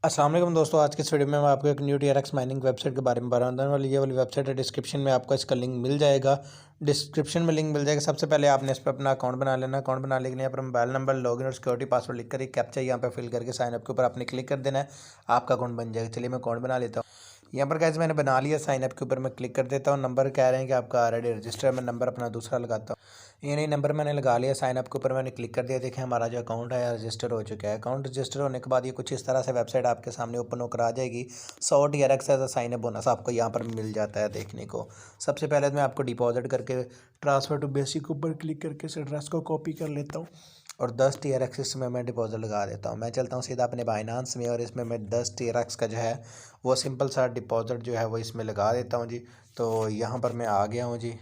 अस्सलाम वालेकुम दोस्तों, आज के इस वीडियो में मैं आपको एक न्यू टीआरएक्स माइनिंग वेबसाइट के बारे में बताने वाली ये वाली वेबसाइट है। डिस्क्रिप्शन में आपको इसका लिंक मिल जाएगा। डिस्क्रिप्शन में लिंक मिल जाएगा। सबसे पहले आपने इस पर अपना अकाउंट बना लेना। अकाउंट बनाने के लिए अपना मोबाइल नंबर, लॉगिन और सिक्योरिटी पासवर्ड लिख कर एक कैप्चा यहाँ पे फिल करके साइन अप के ऊपर आपने क्लिक कर देना है। आपका अकाउंट बन जाएगा। चलिए मैं अकाउंट बना लेता हूँ। यहाँ पर गाइस मैंने बना लिया। साइन अप के ऊपर मैं क्लिक कर देता हूँ। नंबर कह रहे हैं कि आपका ऑलरेडी रजिस्टर है। मैं नंबर अपना दूसरा लगाता हूँ। ये नहीं, नंबर मैंने लगा लिया। साइन अप के ऊपर मैंने क्लिक कर दिया। देखें हमारा जो अकाउंट है रजिस्टर हो चुका है। अकाउंट रजिस्टर होने के बाद ये कुछ इस तरह से वेबसाइट आपके सामने ओपन होकर आ जाएगी। 100 TRX as sign up bonus आपको यहाँ पर मिल जाता है देखने को। सबसे पहले मैं आपको डिपॉजिट करके ट्रांसफ़र टू बेसिक के ऊपर क्लिक करके इस एड्रेस को कॉपी कर लेता हूँ और 10 टीआरएक्स इसमें मैं डिपॉजिट लगा देता हूँ। मैं चलता हूँ सीधा अपने बाइनांस में और इसमें मैं 10 टीआरएक्स का जो है वो सिंपल सा डिपॉजिट जो है वो इसमें लगा देता हूँ जी। तो यहाँ पर मैं आ गया हूँ जी।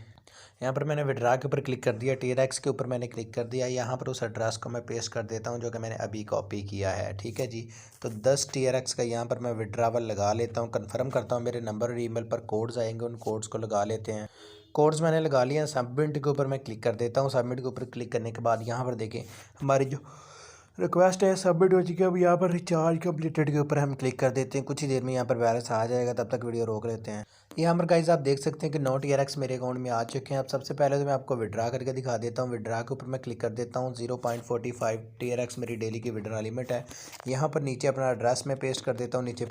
यहाँ पर मैंने विड्रा के ऊपर क्लिक कर दिया। टीआरएक्स के ऊपर मैंने क्लिक कर दिया। यहाँ पर उस एड्रेस को मैं पेस्ट कर देता हूँ जो कि मैंने अभी कॉपी किया है। ठीक है जी। तो 10 टीआरएक्स का यहाँ पर मैं विड्रावल लगा लेता हूँ। कंफर्म करता हूँ मेरे नंबर और ईमेल पर कोड्स आएंगे, उन कोड्स को लगा लेते हैं। कोड्स मैंने लगा लिया। सबमिट के ऊपर मैं क्लिक कर देता हूँ। सबमिट के ऊपर क्लिक करने के बाद यहाँ पर देखें हमारी जो रिक्वेस्ट है सबमिट हो चुकी है। अब यहाँ पर रिचार्ज कम्प्लीटेड के ऊपर हम क्लिक कर देते हैं। कुछ ही देर में यहाँ पर बैलेंस आ जाएगा, तब तक वीडियो रोक लेते हैं। यहाँ पर गाइस आप देख सकते हैं कि 9 टीआरएक्स मेरे अकाउंट में आ चुके हैं। अब सबसे पहले तो मैं आपको विड्रा करके दिखा देता हूँ। विड्रा के ऊपर मैं क्लिक कर देता हूँ। 0.45 टीआरएक्स मेरी डेली की विड्रा लिमिट है। यहाँ पर नीचे अपना एड्रेस में पेस्ट कर देता हूँ, नीचे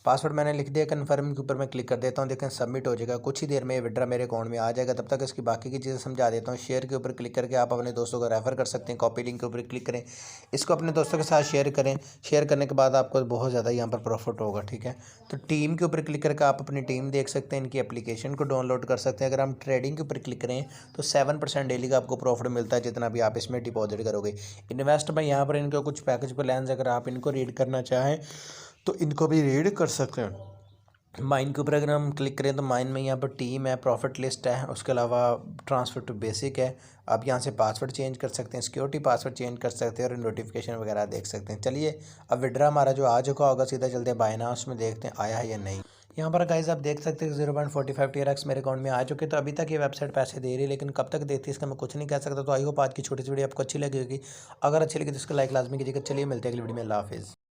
पासवर्ड मैंने लिख दिया। कन्फर्म के ऊपर मैं क्लिक कर देता हूँ। देखें सबमिट हो जाएगा। कुछ ही देर में ये विड्रा मेरे अकाउंट में आ जाएगा। तब तक इसकी बाकी की चीज़ें समझा देता हूँ। शेयर के ऊपर क्लिक करके आप अपने दोस्तों को रेफ़र कर सकते हैं। कॉपी लिंक के ऊपर क्लिक करें, इसको अपने दोस्तों के साथ शेयर करें। शेयर करने के बाद आपको बहुत ज़्यादा यहाँ पर प्रॉफिट होगा। ठीक है। तो टीम के ऊपर क्लिक करके आप अपनी टीम देख सकते हैं, इनकी एप्लीकेशन को डाउनलोड कर सकते हैं। अगर हम ट्रेडिंग के ऊपर क्लिक करें तो 7% डेली का आपको प्रॉफिट मिलता है जितना भी आप इसमें डिपॉजिट करोगे। इन्वेस्ट में यहाँ पर इनका कुछ पैकेज प्लान्स अगर आप इनको रीड करना चाहें तो इनको भी रीड कर सकते हैं। माइन के ऊपर अगर हम क्लिक करें तो माइन में यहाँ पर टीम है, प्रॉफिट लिस्ट है, उसके अलावा ट्रांसफ़र टू बेसिक है। आप यहाँ से पासवर्ड चेंज कर सकते हैं, सिक्योरिटी पासवर्ड चेंज कर सकते हैं और नोटिफिकेशन वगैरह देख सकते हैं। चलिए अब विड्रा हमारा जो आ चुका होगा सीधा चलते हैं बाइनांस में, देखते हैं आया है या नहीं। यहाँ पर गाइस आप देख सकते हैं 0.45 टीआरएक्स मेरे अकाउंट में आ चुके। तो अभी तक ये वेबसाइट पैसे दे रही है, लेकिन कब तक देती है इसका मैं कुछ नहीं कह सकता। तो आई होप आज की छोटी सी वीडियो आपको अच्छी लगी होगी। अगर अच्छी लगी तो इसको लाइक लाजमी कीजिएगा। चलिए मिलते हैं अगली वीडियो में। अल्लाह हाफिज़।